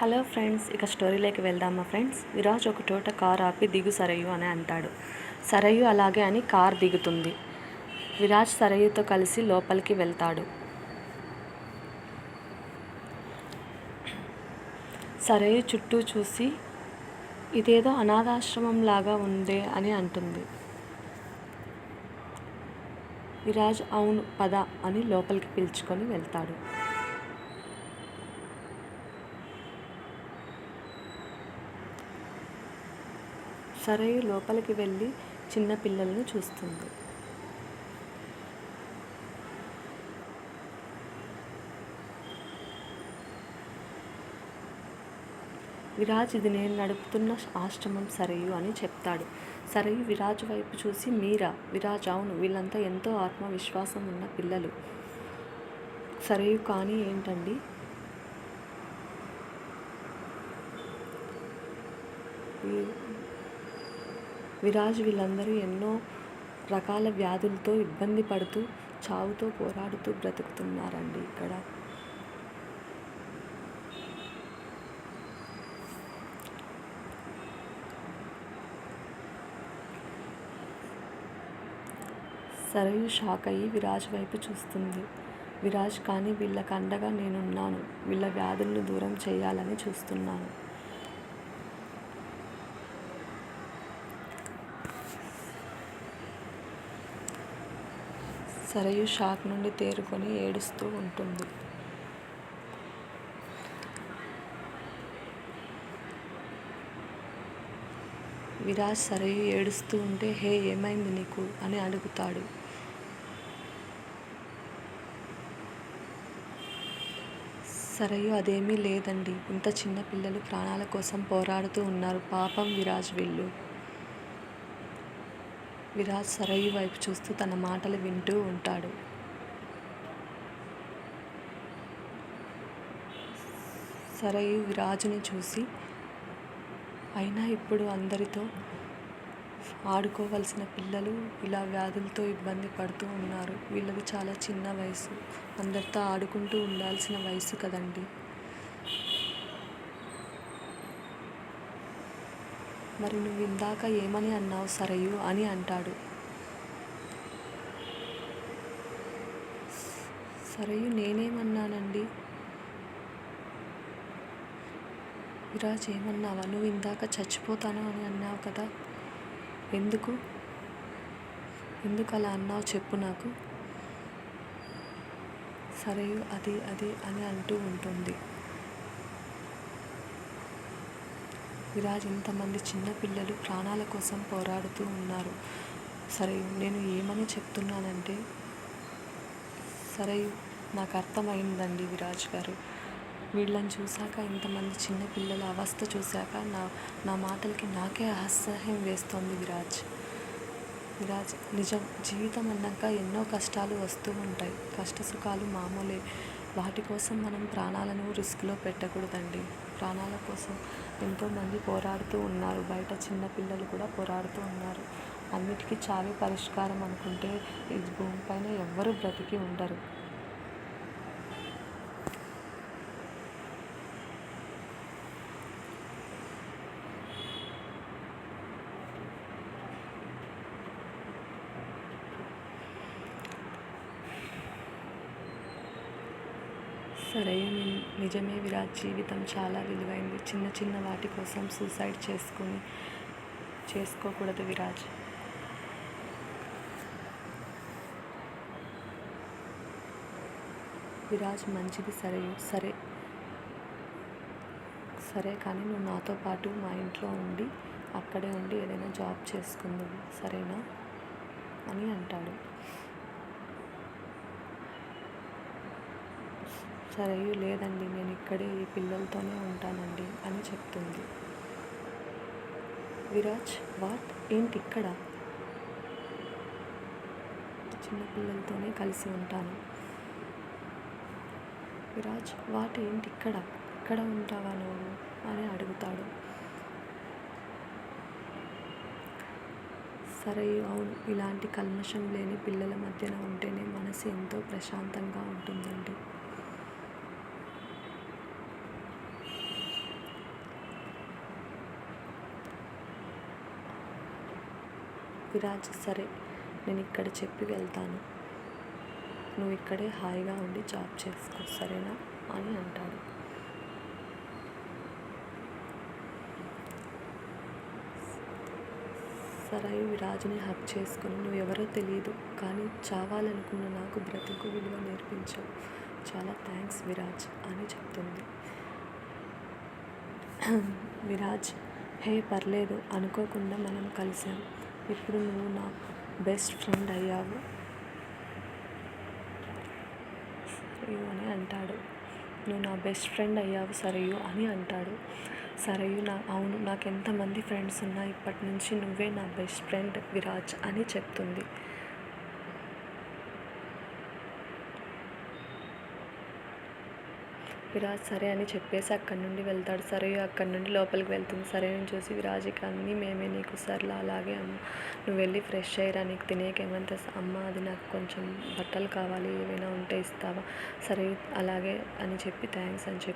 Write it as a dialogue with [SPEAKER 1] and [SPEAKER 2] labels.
[SPEAKER 1] Hello friends, ఇక స్టోరీలోకి వెళ్దామా ఫ్రెండ్స్. విరాజ్ ఒక చోట కార్ ఆపి దిగు సరయు అని అంటాడు. సరయు అలాగే అని కార్ దిగుతుంది. విరాజ్ సరయుతో కలిసి లోపలికి వెళ్తాడు. సరయు చుట్టూ చూసి ఇదేదో అనాథాశ్రమం లాగా ఉందే అని అంటుంది. విరాజ్ అవును పద అని లోపలికి పిలుచుకొని వెళ్తాడు. సరయు లోపలికి వెళ్ళి చిన్న పిల్లలను చూస్తుంది. విరాజ్ ఇది నేను నడుపుతున్న ఆశ్రమం సరయు అని చెప్తాడు. సరయు విరాజ్ వైపు చూసి మీరా? విరాజ్ అవును, వీళ్ళంతా ఎంతో ఆత్మవిశ్వాసం ఉన్న పిల్లలు. సరయు కానీ ఏంటండి? విరాజ్ వీళ్ళందరూ ఎన్నో రకాల వ్యాధులతో ఇబ్బంది పడుతూ చావుతో పోరాడుతూ బ్రతుకుతున్నారండి ఇక్కడ. సరయు షాక్ అయ్యి విరాజ్ వైపు చూస్తుంది. విరాజ్ కానీ వీళ్ళకి అండగా నేనున్నాను, వీళ్ళ వ్యాధులను దూరం చేయాలని చూస్తున్నాను. సరయు షాక్ నుండి తేరుకొని ఏడుస్తూ ఉంటుంది. విరాజ్ సరయు ఏడుస్తూ ఉంటే హే ఏమైంది నీకు అని అడుగుతాడు. సరయు అదేమీ లేదండి, ఇంత చిన్న పిల్లలు ప్రాణాల కోసం పోరాడుతూ ఉన్నారు, పాపం విరాజ్ వీళ్ళు. విరాజ్ సరయు వైపు చూస్తూ తన మాటలు వింటూ ఉంటాడు. సరయు విరాజుని చూసి అయినా ఇప్పుడు అందరితో ఆడుకోవలసిన పిల్లలు ఇలా వ్యాధులతో ఇబ్బంది పడుతూ ఉన్నారు, వీళ్ళది చాలా చిన్న వయసు, అందరితో ఆడుకుంటూ ఉండాల్సిన వయసు కదండి. మరి నువ్వు ఇందాక ఏమని అన్నావు సరయు అని అంటాడు. సరయు నేనేమన్నానండి? విరాజ్ ఏమన్నావా? నువ్వు ఇందాక చచ్చిపోతాను అని అన్నావు కదా, ఎందుకు అలా అన్నావు చెప్పు నాకు. సరయు అది అని అంటూ ఉంటుంది. విరాజ్ ఇంతమంది చిన్నపిల్లలు ప్రాణాల కోసం పోరాడుతూ ఉన్నారు. సరయు నేను ఏమని చెప్తున్నానంటే, సరయు నాకు అర్థమైందండి విరాజ్ గారు, వీళ్ళని చూశాక ఇంతమంది చిన్నపిల్లల అవస్థ చూశాక నా మాటలకి నాకే అసహ్యం వేస్తోంది విరాజ్. నిజం, జీవితం అన్నాక ఎన్నో కష్టాలు వస్తూ ఉంటాయి, కష్ట సుఖాలు మామూలే, వాటి కోసం మనం ప్రాణాలను రిస్క్లో పెట్టకూడదండి. ప్రాణాల కోసం ఎంతోమంది పోరాడుతూ ఉన్నారు, బయట చిన్నపిల్లలు కూడా పోరాడుతూ ఉన్నారు. అన్నిటికీ చావే పరిష్కారం అనుకుంటే ఈ భూమిపైన ఎవ్వరూ బ్రతికి ఉండరు. సరయు నిజమే విరాజ్, జీవితం చాలా విలువైంది, చిన్న చిన్న వాటి కోసం సూసైడ్ చేసుకోకూడదు విరాజ్. విరాజ్ మంచిది సరయు, సరే కానీ నువ్వు నాతో పాటు మా ఇంట్లో ఉండి అక్కడే ఉండి ఏదైనా జాబ్ చేసుకుందువు సరేనా అని అంటాడు. సరయు లేదండి, నేను ఇక్కడే ఈ పిల్లలతోనే ఉంటానండి అని చెప్తుంది. విరాజ్ వాట్, ఏంటి ఇక్కడ? చిన్నపిల్లలతోనే కలిసి ఉంటాను. విరాజ్ వాట్, ఏంటి ఇక్కడ ఉంటావా నువ్వు అని అడుగుతాడు. సరయు అవును, ఇలాంటి కల్మషం లేని పిల్లల మధ్యన ఉంటేనే మనసు ఎంతో ప్రశాంతంగా ఉంటుందండి. విరాజ్ సరే నేను ఇక్కడ చెప్పి వెళ్తాను, నువ్వు ఇక్కడే హాయిగా ఉండి జాబ్ చేసుకో సరేనా అని అంటాడు. సరయు విరాజ్ని హక్ చేసుకుని, నువ్వెవరో తెలియదు కానీ చావాలనుకున్న నాకు బ్రతుకు విలువ నేర్పించావు, చాలా థ్యాంక్స్ విరాజ్ అని చెప్తుంది. విరాజ్ హే పర్లేదు, అనుకోకుండా మనం కలిసాం, ఇప్పుడు నువ్వు నా బెస్ట్ ఫ్రెండ్ అయ్యావు సరయు అని అంటాడు. నువ్వు నా బెస్ట్ ఫ్రెండ్ అయ్యావు సరయు అని అంటాడు. సరయు అవును, నాకు ఎంతమంది ఫ్రెండ్స్ ఉన్నా ఇప్పటి నుంచి నువ్వే నా బెస్ట్ ఫ్రెండ్ విరాజ్ అని చెప్తుంది. విరాజ్ సరే అని చెప్పేసి అక్కడి నుండి వెళ్తాడు. సరయు అక్కడి నుండి లోపలికి వెళ్తుంది. సరయుని చూసి విరాజ్కి అన్నీ మేమే నీకు సర్లా, అలాగే అమ్మ నువ్వు వెళ్ళి ఫ్రెష్ అయ్యిరా, నీకు తినేకేమంటే అమ్మ అది నాకు కొంచెం బట్టలు కావాలి, ఏవైనా ఉంటే ఇస్తావా, సరే అలాగే అని చెప్పి థ్యాంక్స్ అని చెప్పి